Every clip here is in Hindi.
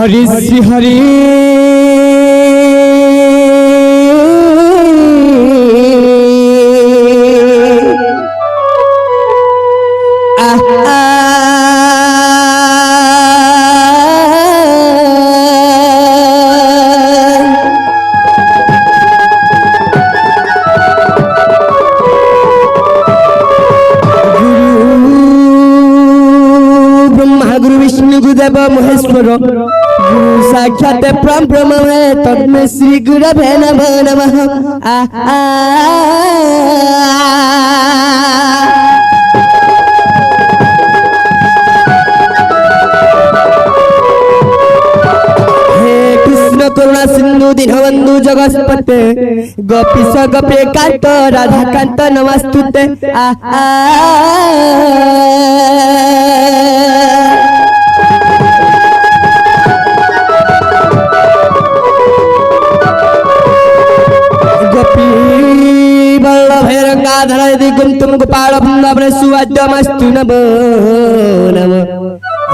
हरि श्री हरि गुरुदेव महेश्वर गुरु साक्षात ब्रह्म तस्मै श्री गुरवे नमः हे कृष्ण करुणा सिंधु दीनबंधु जगत्पते गोपीश गोपी कांत राधा कांत नमस्तुते गंगाधर दिगुंतुम गोपाल वृंदावन सुवाद्यमस्तु नमो नमः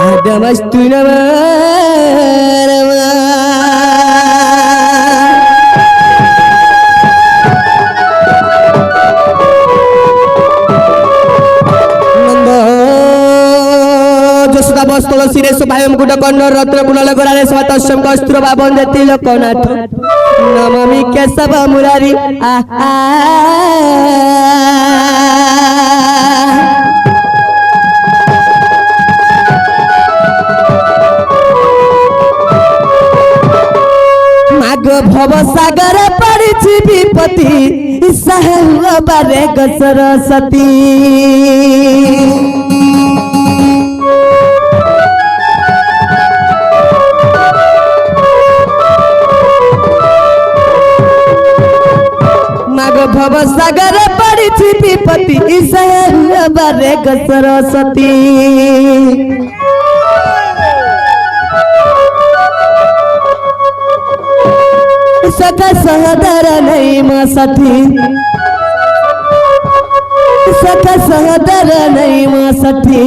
आद्यमस्तु नमो नमः जसुदा बस्तल सिरे सुभायम गुड कर्ण रत्न गुणल गरारे स्वतस्यम कस्त्र बाबन देति लोकनाथ नमामि केशव मुरारी माग भव सागर पड़िछि विपत्ति सहल बारे ग सरस्वती भव सागर पड़िछि विपत्ति सहल बारे ग सरस्वती सखा सहदर नहीं मां सखी सखा सहदर नहीं मां सखी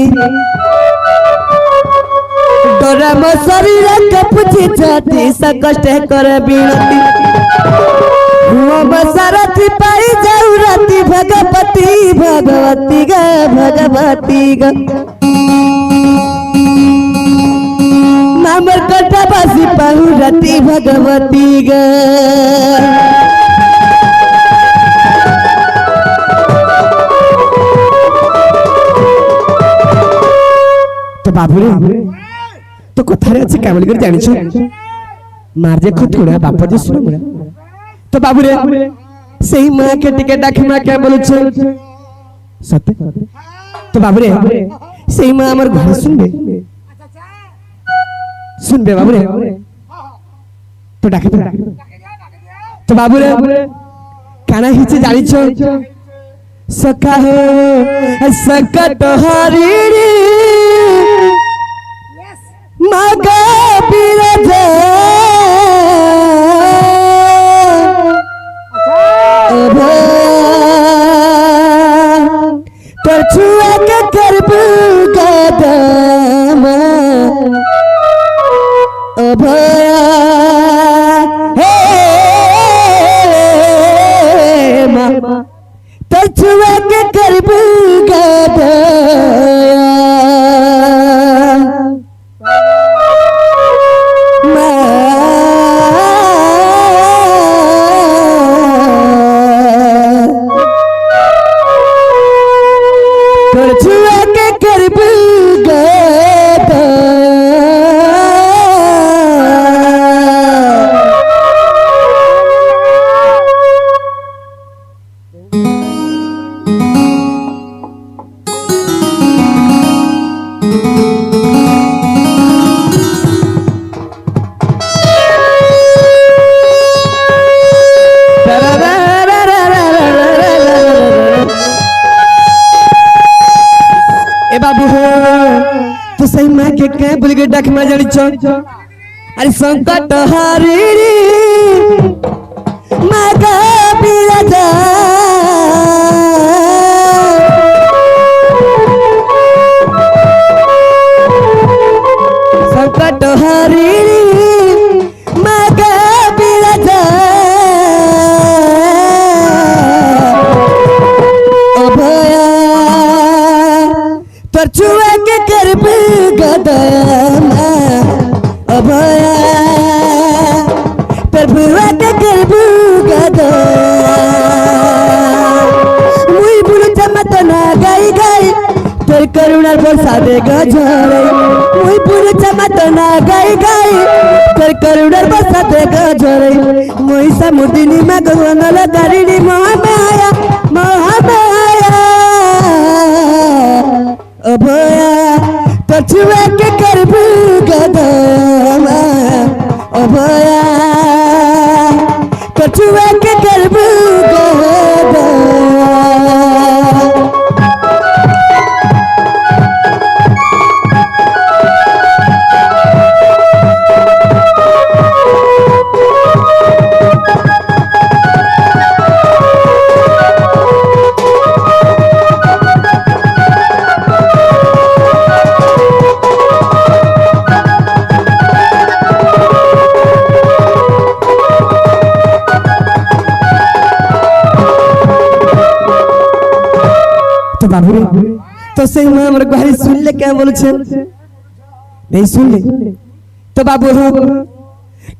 डोरा मो शरीर के पूछी जाती सकष्ट कर बिनती बसारथी पाई जाऊ राती भगवती भगवती ग भगवती ग मामर कटा बासी पाऊ राती भगवती ग तो बाबू रे तो कथारे अच्छे कामल कर जानी छो मार जे खुद गुड़ा बाप जे सुनो गुड़ा तो बाबू रे सही मां के टिके डाक मां क्या बोलु छ सत्य तो बाबू रे सही मां हमर घर सुनबे बाबू रे तो डाके तो बाबू रे काना हिचे जानी छ सखा हो सकट हरिणी मागा बिरजा छुआ के करबू गदम अभया हे मां तो छुआ के करबू गदया के बोल के डाक में जानी छ अरे संकट हरिणी मागा बिरजा संकट हरिणी गदमा अभया प्रभुआ के करबू गदा मुई बुलु चमत ना गाई गाई तोर करुणा बरसा दे गझरे मुई बुलु चमत ना गाई गाई तोर करुणा बरसा दे गझरे मुई समुदिनी मगवनल दारिणी महामाया महामाया अभया तछुआ के करबू गदमा अभया तछुआ के करबू गदा तो बाबू तो सही में हमर गुहारी सुन ले क्या बोल छे नहीं सुन ले तो बाबू हो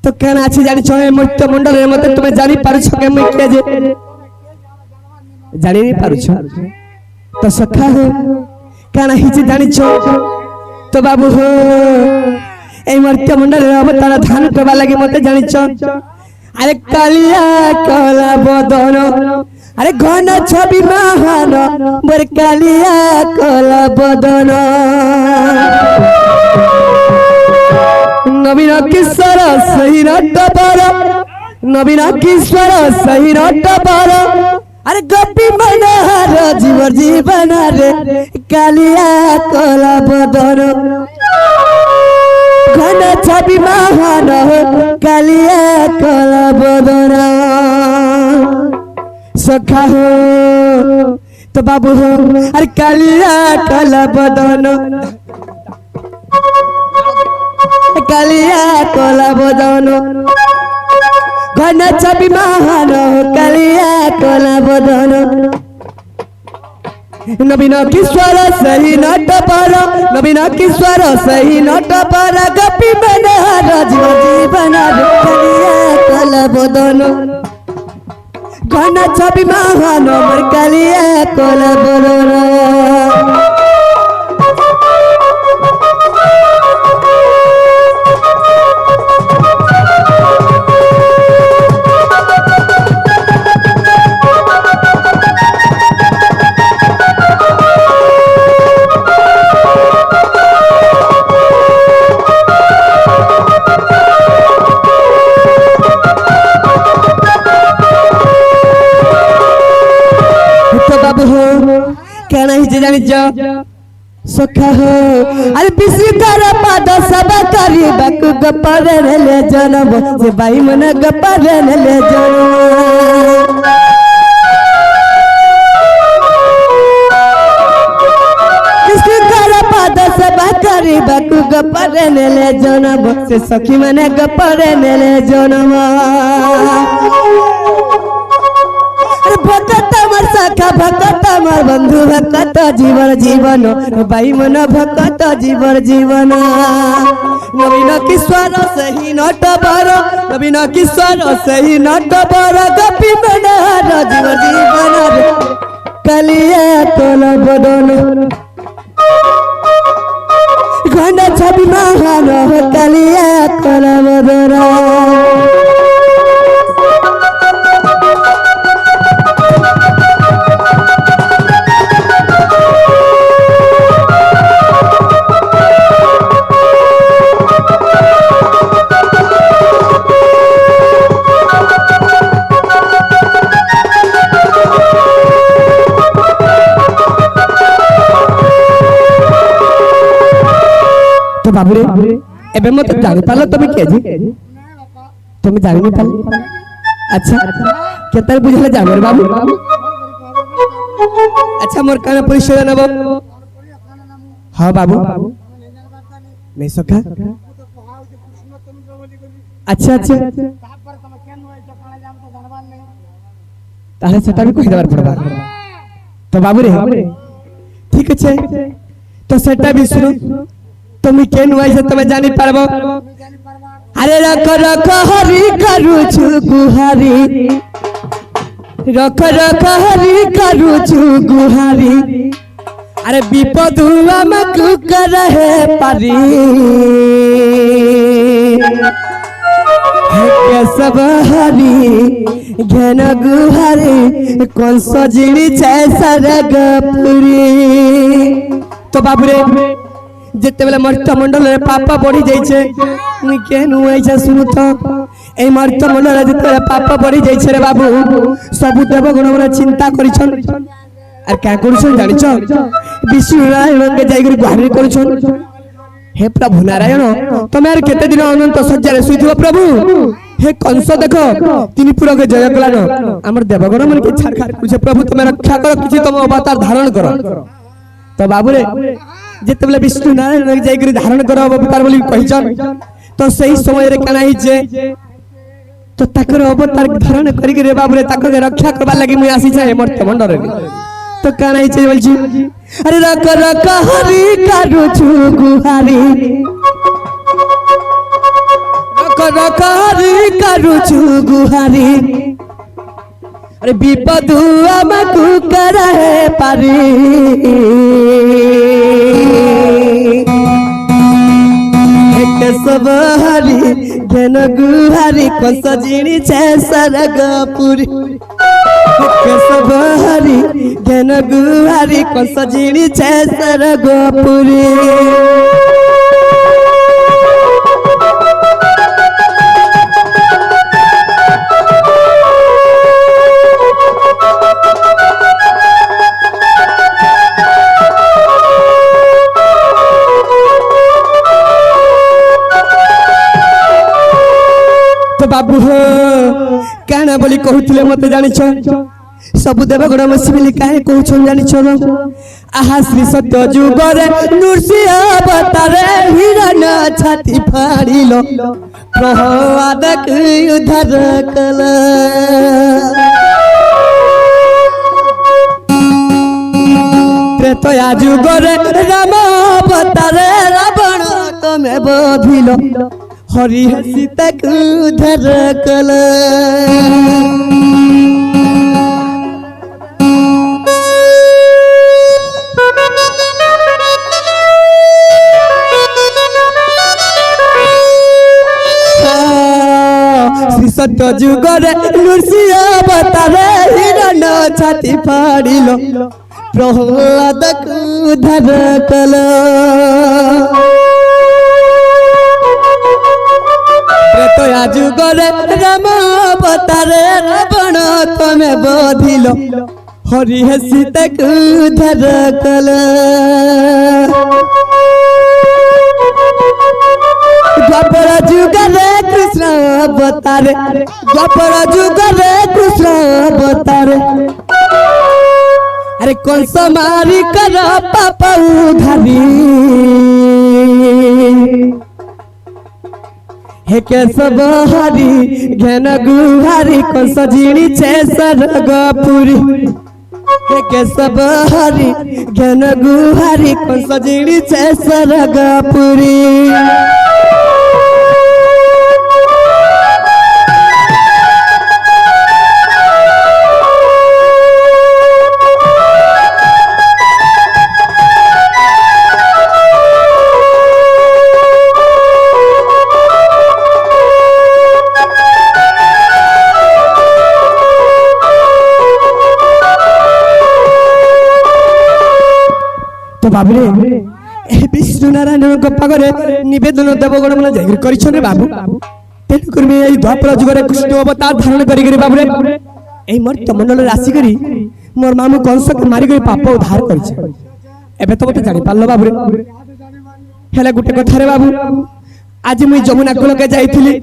तो कहना अच्छी जानी छे मत्य मंडल रे मते तुम्हें जानी पारु छ के मैं के जे जानी नहीं पारु छ तो सखा हो कहना हिची जानी छ तो बाबू हो ए मत्य मंडल रे अवतार धान करबा लागि मते जानी छ अरे कालिया कला बदन अरे घन छवि महान मोर कालिया कला बदन नवीन किशोर सही नटबर नवीन किशोर सही नटबर अरे गोपी मनोहर जीवर जीवन रे कालिया कला बदन घन छवि महान कालिया कला बदन सखा हो तो बाबू हो अरे कालिया कला बदन कालिया कला बदन घन छवि महान कालिया कला बदन नवीन किशोर सही नटबर नवीन किशोर सही नटबर गोपी मनोहर जीवन कालिया कला बदन घन छवि महान मोर कालिया कला बदन कहना ही जानी जा सखा हो अरे विश्वकर पाद सब करी बक गपर ले जनम से बाई मन गपर ले जनम विश्वकर पाद सब करी बक गपर ले जनम से सखी मन गपर ले जनम भक्त मर सखा भक्त मर बंधु भक्त जीवन जीवन बाई मन भक्त जीवन जीवन नवीन किशोर सही नटबर नवीन किशोर सही नटबर गोपी मनोहर जीवन जीवन कालिया कला बदन घन छवि महान कालिया कला बदन तो बाबू रे एबे मत जानि पालो तमे के जी तमे जानि नहीं पालो अच्छा केतर बुझले जानो रे बाबू अच्छा मोर काना परिचय नबो हां बाबू नहीं सखा अच्छा अच्छा ताले सेटा भी कहि देबार पड़बा तो बाबू रे ठीक है तो सेटा भी सुनो তুমি কেন আইছো তুমি জানি পারবো আরে রখ রখ হরি করুছু গুহারি রখ রখ হরি করুছু গুহারি আরে বিপদ আমাকে করহে পারি কেশব হরি ঘেন গুহারি কংস জিনি সরগপুরি তো বাবুরে যেতেবেলে মর্ত্য মন্ডলের পাপ বড়ি যাইছে মুই কেন আইছা শুনু তো এই মর্ত্য মন্ডলের যেতেবেলে পাপ বড়ি যাইছে রে বাবু সবু দেবগণ মানে চিন্তা করিছন আর কে করছন জানিছ বিষ্ণু নারায়ণকে যাই করে গুহারি করছন হে প্রভু নারায়ণ তুমি আর কেতে দিন অনন্ত সজ্জারে শুইথিব প্রভু হে কংস দেখো তিনি পুরকে জয় কলান আমার দেবগণ মানে কি ছাড়খাড় করছে প্রভু তুমি রক্ষা করো কিছু তোম অবতার ধারণ করো তো বাবুরে যেতেবেলে বিষ্ণু নারায়ণ যাই করে ধারণ করো অবতার বলি কহিছন তো সেই সময়ের কানা হইছে তো তাকর অবতার ধারণ করি রে বাবুরে তাকে রক্ষা করবার লাগি মুই আসিছে মর্ত্য মন্ডলে তো কানা হইছে বলছি আরে রক রক হরি কারুছু গুহারি রক রক হরি কারুছু গুহারি আরে বিপদ আমাকে করহে পারি কেশব হরি ঘেন গুহারি কংস জিনিছে সরগপুরি কেশব হরি ঘেন গুহারি কংস জিনিছে সরগপুরি बाबू हो काना बोली कहूले मत जानिछ सबु देवगण मसी बोली काहे कहउछन जानिछ आहा श्री सत्य जुगरे नृसिंह अवतारे हिरण छाती फाड़िलो प्रहलाद उद्धार कल त्रेतया जुगरे राम अवतारे रावण तमे बधिलो हरि सीता को उद्धार कल श्री सत्य जुगरे नृसिंह अवतारे हिरण छाती फाड़िलो प्रहलाद को उद्धार कल त्रेतया जुगरे राम अवतारे रावण तमे बधिलो हरि सीता को उद्धार कल द्वापर जुगरे कृष्ण अवतारे द्वापर जुगरे कृष्ण अवतारे अरे कंस मारी कर पाप उधारी हे केशव हरि घेन गुहारी कंस जिनिछे सरगपुरी हे केशव हरि घेन गुहारी कंस जिनिछे सरगपुरी तो बाबुरे विष्णु नारायण पागरे निवेदन देवगण मन जागिर करिछन रे बाबू तेन करबे एई द्वापर जुगरे कृष्ण अवतार धारण करि रे बाबुरे एई मर्त्य मंडल राशि करी मोर मामू कंस के मारी गई पाप उद्धार करिछ एबे तो मते जानि पालो बाबुरे हेला गुटे कथा रे बाबू आज मुई जमुना कुल के जाईथिली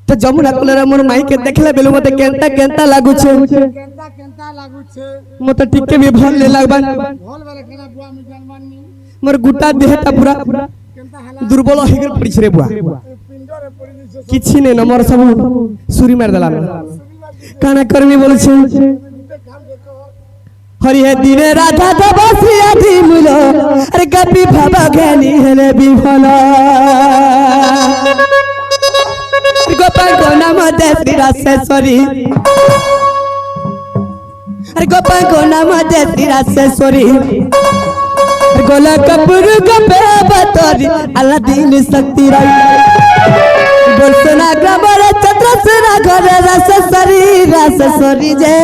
तो जमुना कुल रे मोर माई के देखले बेलु मते केंता केंता लागु छे मते टिके भी भल ले लागबान मोर गुटा देहटा पूरा दुर्बल हो गेल पड़ी रे बुआ किछि ने नमर सब सुरी मार देला काना करमी बोल छे हरि हे दिने राधा तपस्या दिमुल अरे कपि भव ज्ञानी हेले विफल गोपाल को नाम दे श्री रासेश्वरी अरे गोपाल को नाम दे श्री रासेश्वरी गोला कपूर गोपे बतरी अल्लाह दीन शक्ति रही बोलसना ग्रामर चंद्रसेना घरे रासेश्वरी जे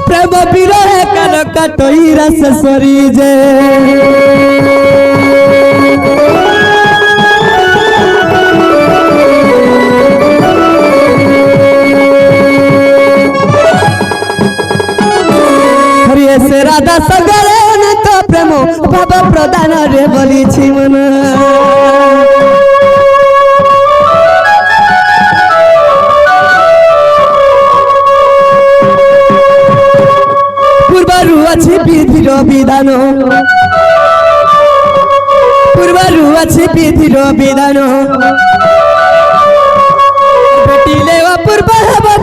प्रेम विरह कान काटई रासेश्वरी जे से राधा सगरे तो प्रेम भाव प्रदान रे बोली मन पूर्वरु अच्छी विधिर विधान पूर्वरु अच्छी विधिर विधान बेटीले पूर्व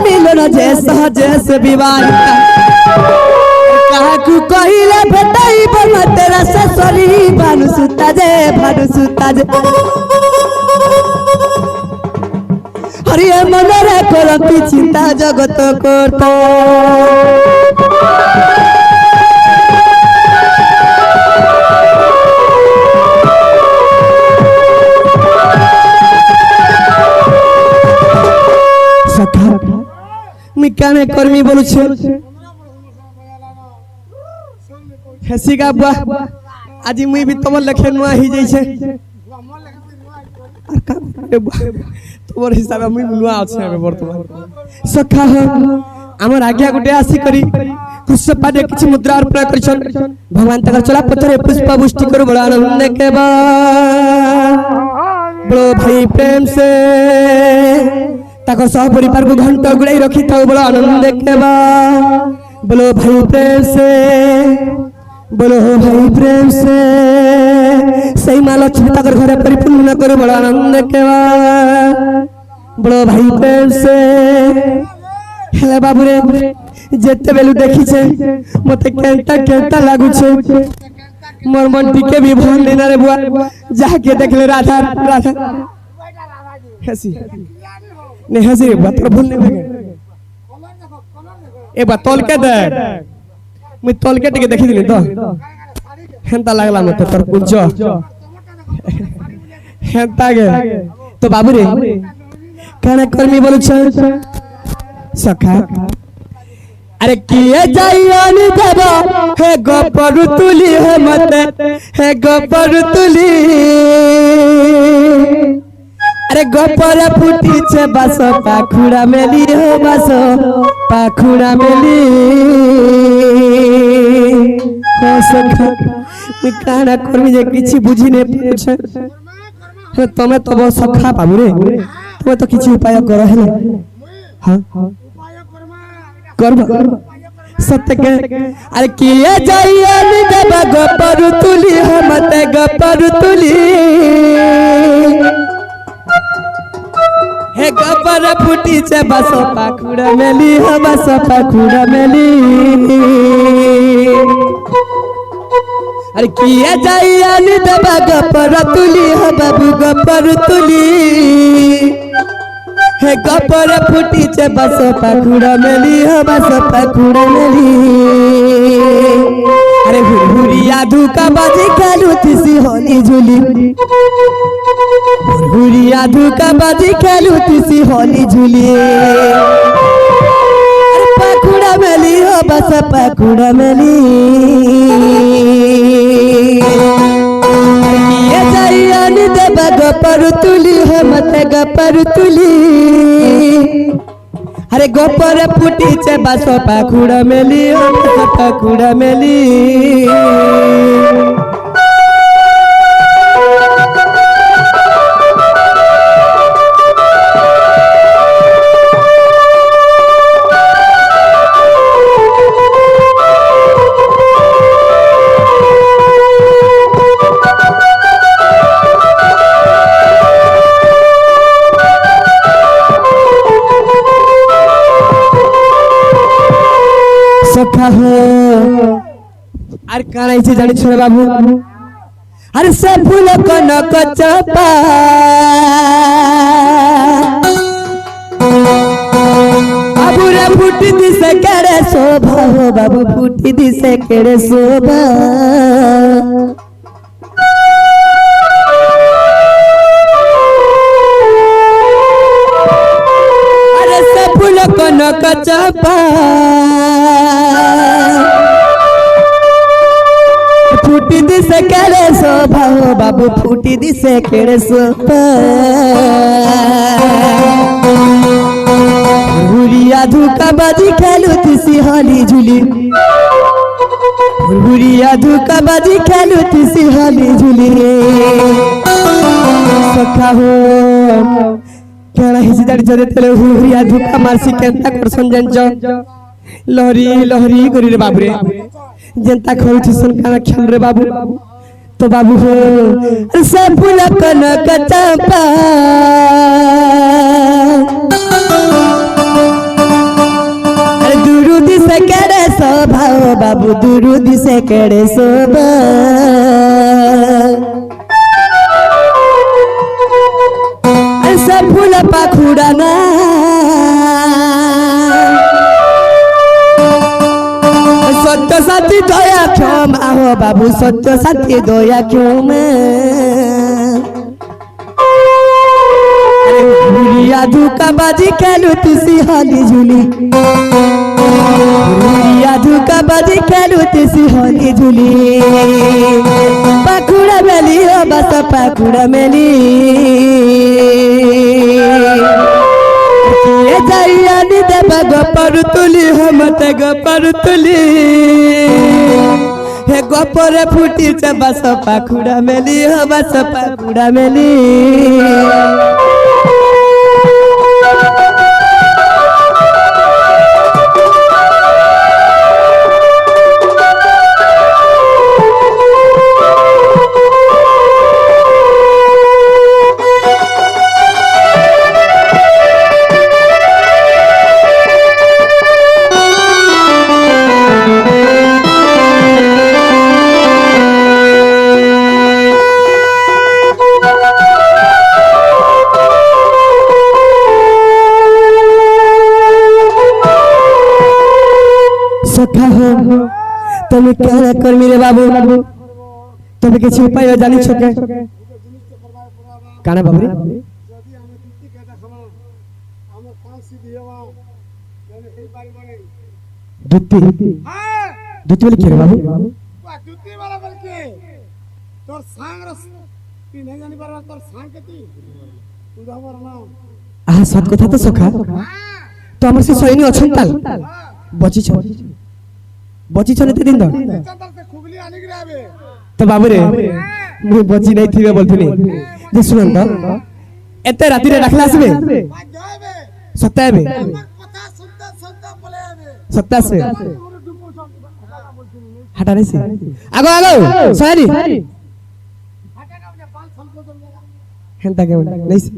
मिलन जे सहजे से विवाह काकू कहिले भेटाई मते रासेश्वरी भानु सुता जे हरि मनरे करती चिंता जगत करता सखा मिकाने कर्मी बोलु छे हेसी का बुआ आज मुई भी तमर लेखे नुआ ही जइसे तमर हिसाब मुई नुआ আছে আমি বর্তমান সখা আমার আজ্ঞা গুটে আসি করি कृष्ण पादे किछि मुद्रा अर्पण करछन भगवान तकर चला पत्थर पुष्प वृष्टि करू बड़ा आनंद के बा बड़ो भाई प्रेम से तकर सह परिवार को घंटा गुड़ाई रखी था बड़ा आनंद के बा बोलो भाई प्रेम से बोलो भाई प्रेम से सही माँ लक्ष्मी तक घरे परिपूर्ण करो बड़ा आनंद के बड़ो भाई प्रेम से हेले बाबू रे जेते बेलू देखी छे मते केंटा लागू छे मोर मन टिके भी भन लेना रे बुआ जाके देखले राधा हसी ने हसी बुआ तोर भूल नहीं भागे ए बा तोल के दे मुई तोल के टिके देखि दिली तो हेंता लागला मते तोर कुंज हेंता गे तो बाबू रे काना कर्मी बोलु छ सखा अरे किए जाइयानी देवा हे गोपरु तुली हे मते हे गोपरु तुली अरे गोपर फुटी छे बस पाखुड़ा मेली हो बस पाखुड़ा मेली हो सखा मी काना कर्मी जे किछि बुझी ने पूछे हे तमे तो बहुत सखा बाबू रे तमे तो किछि उपाय कर हेले हां करब सत्य के अरे किए जाइए देवा गोपर तुली हम ते गोपर तुली हे गोपर फुटी छे बस पाखुड़ा मेली हो बस पाखुड़ा मेली अरे किए जाइए देवा गोपर तुली हो बाबू गोपर तुली हे गोपर फुटी छे बस पाखुड़ा मेली हो बस पाखुड़ा मेली अरे हुरिया धुका बाजी खेलू तिसी होली झूली हुरिया धुका बाजी खेलू तिसी होली झूली अरे पाखुड़ा मेली हो बस पाखुड़ा मेली ये जाइयानी देवा गोपर तुली है मते गोपर तुली अरे गोपर फुटी छे बस पाखुड़ा मेली हो बस पाखुड़ा मेली আর কানাইছে জানিছ রে বাবু আরে সে ফুল কনক চাপা বাবুরে ফুটি দিছে কেড়ে শোভা বাবু ফুটি দিছে কেড়ে শোভা আরে সে ফুল কনক চাপা ফুটি দিছে কেড়ে শোভা বাবু ফুটি দিছে কেড়ে শোভা হুরিয়া ধুকা বাজি খেলুতিছি হলি ঝুলি হুরিয়া ধুকা বাজি খেলুতিছি হলি ঝুলি সখা হো কেনা হিসি দাড়ি জরে তেলে হুরিয়া ধুকা মারছি কেনতা করছন জানছ লহরি লহরি করি রে বাবুরে যেনতা খেলছিস কানা খেল রে বাবু তো বাবু হো সে ফুল কনক চাপা দুরুদি সে কেড়ে শোভা বাবু দুরুদি সে কেড়ে শোভা সে ফুল পাখুড়া না সত্য সাথী দয়া ক্ষমা হো বাবু সত্য সাথী দয়া ক্ষমা হুরিয়া ধুকা বাজি খেলুতিছি হলি ঝুলি হুরিয়া ধুকা বাজি খেলুতিছি হলি ঝুলি পাখুড়া মেলি ও বাস পাখুড়া মেলি যাইয়া নি দেবা গপর তুলি হমতে গপর তুলি হে গপরে ফুটিছে বাস পাখুড়া মেলি ও বাস পাখুড়া মেলি সখা হো তুমি কেন কর্মী রে বাবু তুমি কিছু উপায় জানিছ কে কানা বাবু রে দুতি দুতি বলে কি রে বাবু দুতি वाला বলে কি তোর সাং রস তুই নাই জানি পারবা তোর সাং কেতি তুই আমার না আহা সত কথা তো সখা তো আমার সে সৈনী অছন তাল বচিছ বচিছ নেতে দিন তো খুবলি আনি গরাবে তো বাবু রে মুই বচি নাই থিবে বলতিনি যে শুনন তো এতে রাতি রে রাখলা আসবে সত্যাবে কথা সুন্দর সুন্দর বলে আবে সত্যাসে হাটা নেছি আগো আগো সরি হাটা না পাঁচ ফল তো হেনতা কেমন নেছি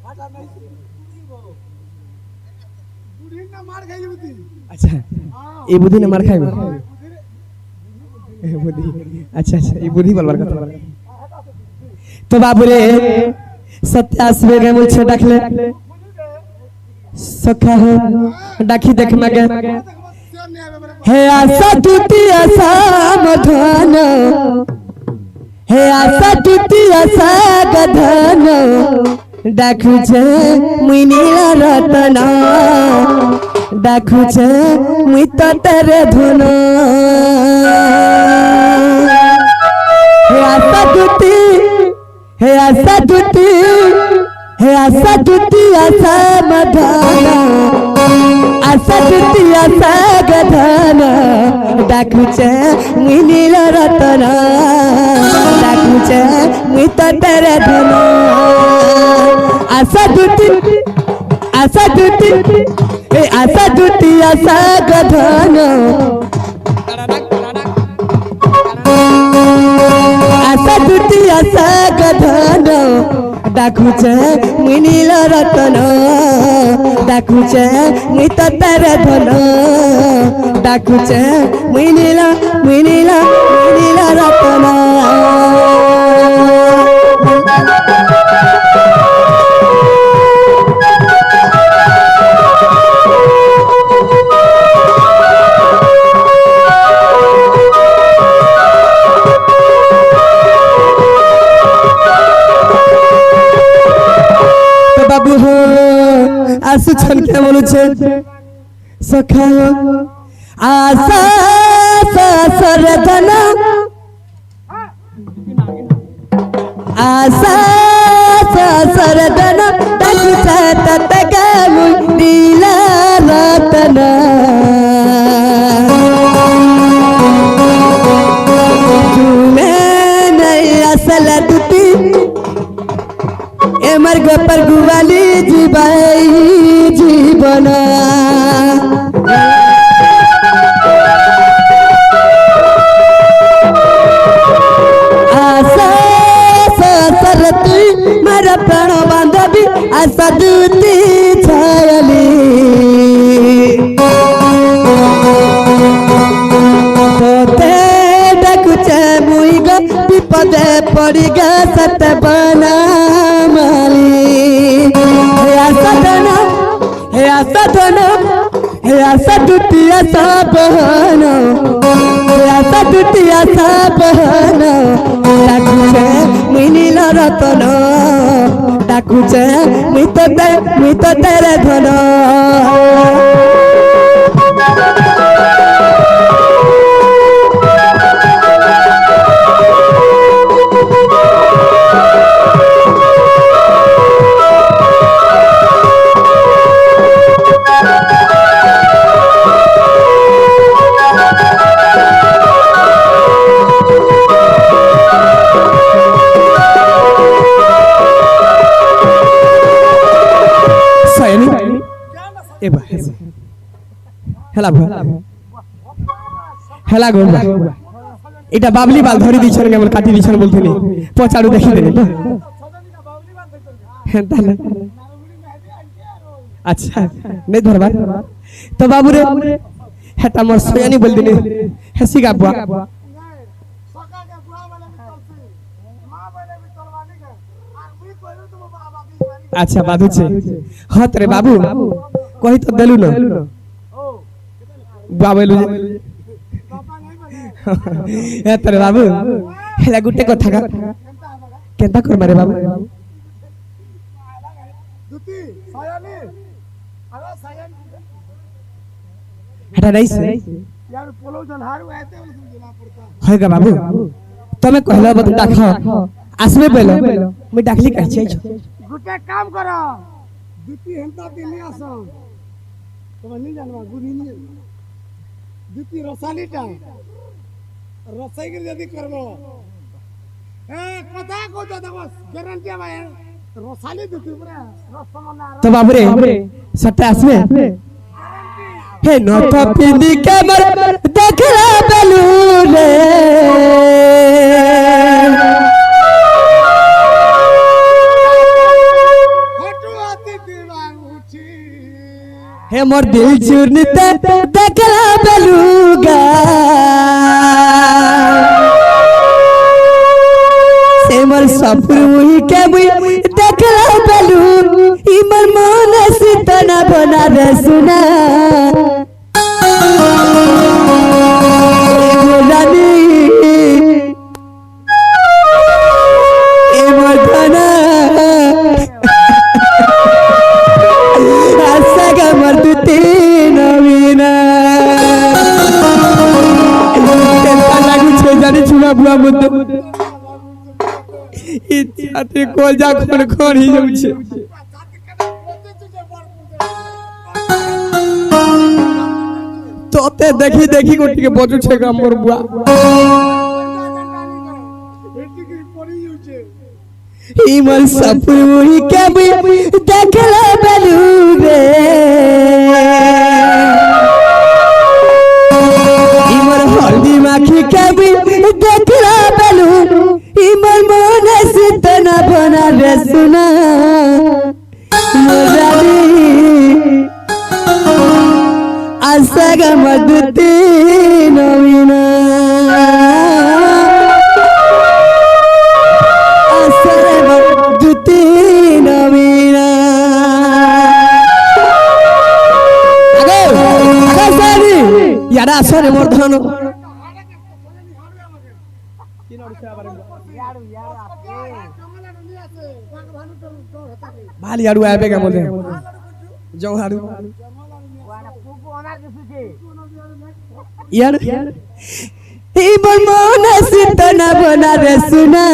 হাটা নাই বুড়ি না মার খাই যাবি আচ্ছা এই বুদ্ধি না মার খাইবে বুদ্ধি আচ্ছা আচ্ছা এই বুদ্ধি বলবার কথা তো বাবুরে সত্য আসবে গে বলছে ডাকলে সখা হো ডাকি দেখ মাগে হে আশা তুতি আশা মধন হে আশা তুতি আশা গধন ডাকুছে মুই নীল রতন ডাকুছে মুই তরে ধন হে আশা তুতি হে আশা তুতি হে আশা তুতি আশা মধন আশা তুতি আশা গধন ডাকুছে মুই নীল রতন ডাকুছে মুই তরে ধন আশা তুতি আশা তুতি এ আশা তুতি আশা গধন আশা তুতি আশা গধন ডাকুছে মুই নীল রতন ডাকুছে মুই তো তার ধন ডাকুছে মুই নীল রতন বাবু হো আসুছন কে বলছে সখা আশা সর ধন আশা সর ধন ডাকুছে তত গামু নীল রতন তুমি নাই আসল দুটি এমার গোপর গুবালি জীবাই জীবন আশা সর তুই মার প্রাণ বান্ধবী আশা দুতি ছায়ালি তোতে ডাকুছে মুই গো বিপদে পড়ি গে সত বনা हे आशा दुतिया सा बहन हे आशा दुतिया सा बहन डाकुचे मुई नील रतन डाकुचे मुई तो तेरे धन হেলা গো এটা বাবলি বাল ধরে দিছন কেমন কাটি দিছন বলতেনি পচাড়ু দেখি দেনি তো আচ্ছা নেই ধরবা তো বাবুরে হেটা মোর সয়ানি বল দিনি হেসি গাবুয়া আচ্ছা বাদুছে হত রে বাবু কই তো দেলু না বাবলু এতরে বাবু হেলা গুটে কথা কা কেনতা করবা রে বাবু দুতি সায়ানি আরে সায়ানি এটা নাইছে यार पोलो जलहारू आते देना पड़ता होगा बाबू तमे कहला बत डाखा आसबे बेलो मैं डाखली कह छै गुटे काम करो दुती हेंता दिल्ली आसो तो नहीं जानवा गुनी नहीं दुती रसालीटा रसाई के यदि करबो ए कथा को तो दबस गारंटी भाई रसाली दुती पूरा रसमना तो बाबू रे सट्टा आसबे हे नो तो पिंदी के मर देखला बेलू रे हे मोर दिल चूरनीते देखला बेलूगा से मोर सफर वही के मुई देखला बेलू ई मोर मन से तना बना रे सुना रानी ए मोर धना आशा का मर दुती नवीना केनता लागु छे जानि छुना बुआ मत इत्याते कोल जा कोन कोन ही जाउ छे तोते देखी देखी गोटी के बजु छे गा मोर बुआ ई मन सफर वही के भी देखला बेलू रे ई मन हल्दी माखी के भी देखला बेलू ई मन मन से तना बना रे सुना मोरारी आशा का मदती नवीना आशा मदती नवीना यारा आसरे मोर धन भाली आड़ू आबे का बोले जो हाड़ू यार ई मन सितना बना रे सुना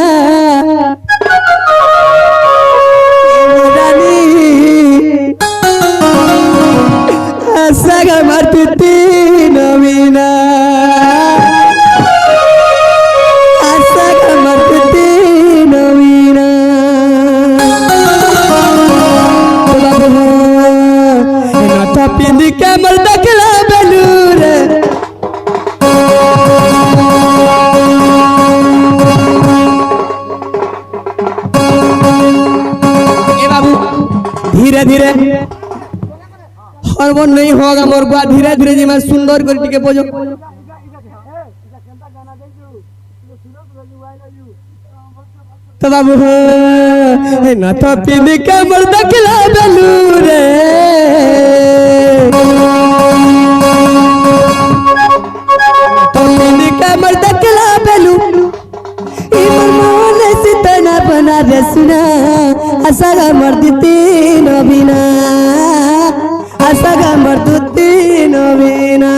रानी आशा मरती नवीना आशा मरती नवीना नाथा पिंड के मर्द खिला बेलूर बाबू धीरे धीरे हरबन नहीं होगा मोर बुआ धीरे धीरे जी मैं सुंदर कर टिके बोझो तो बाबू ना तो पिंडी के मर्द खिला बेलू रे तो पिंडी के मर्द खिला बेलू मन सितना बना रे सुना आशा मर्दी नवीना आशा मर्दी नवीना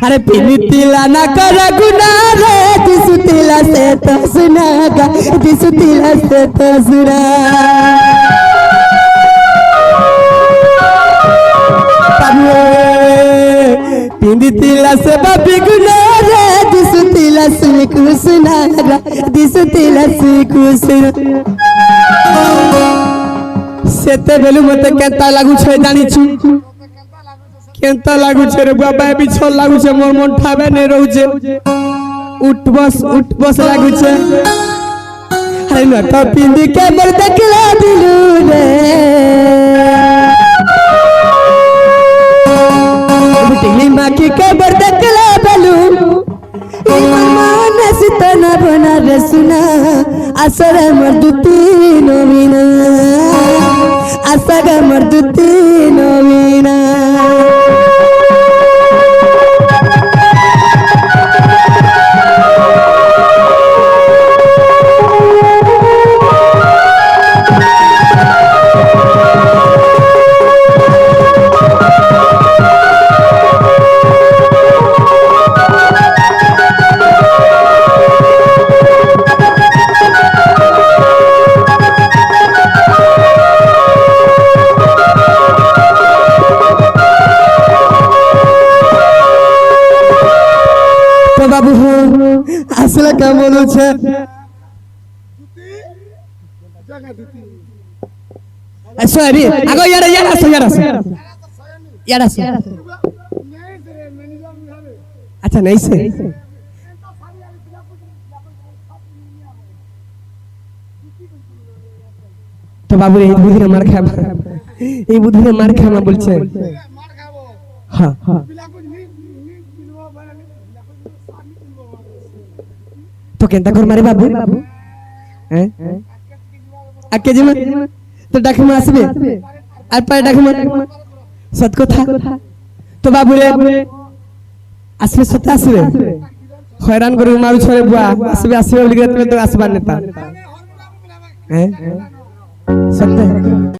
अरे पिनितिला ना कर गुना रे दिसुतिला से तो सुनागा दिसुतिला से तो सुना पिनितिला से बाबी गुना रे दिसुतिला से कुसुनागा दिसुतिला से कुसुना सेते बेलु मते केता लागु छै जानि छु केंता लागू छे रे बाबा बिछो लागू छे मोर मन ठाबे नै रहू छे उठ बस लागू छे अरे न तो पिंडी के मर देखला दिलू रे बिटिली माकी के मर देखला बेलू मन सितना बना रे सुना आसर मर्दती नवीना आशा मर्दती नवीना बाबू असला का बोलो छे सॉरी आगो यारा अच्छा नहीं से तो बाबू এই বুদ্ধিরে মার খাবা এই বুদ্ধিরে মার খাবা বলছে হ্যাঁ হ্যাঁ तो केंता कर मारे बाबू हैं आके जी में तो डाकमा आसबे আর পায় ডাকমা সত কথা তো বাবু রে আসবে সত আসবে হয়রান করে মারু ছরে বুয়া আসবে বলি তুমি তো আসবার নেতা हैं ସତେ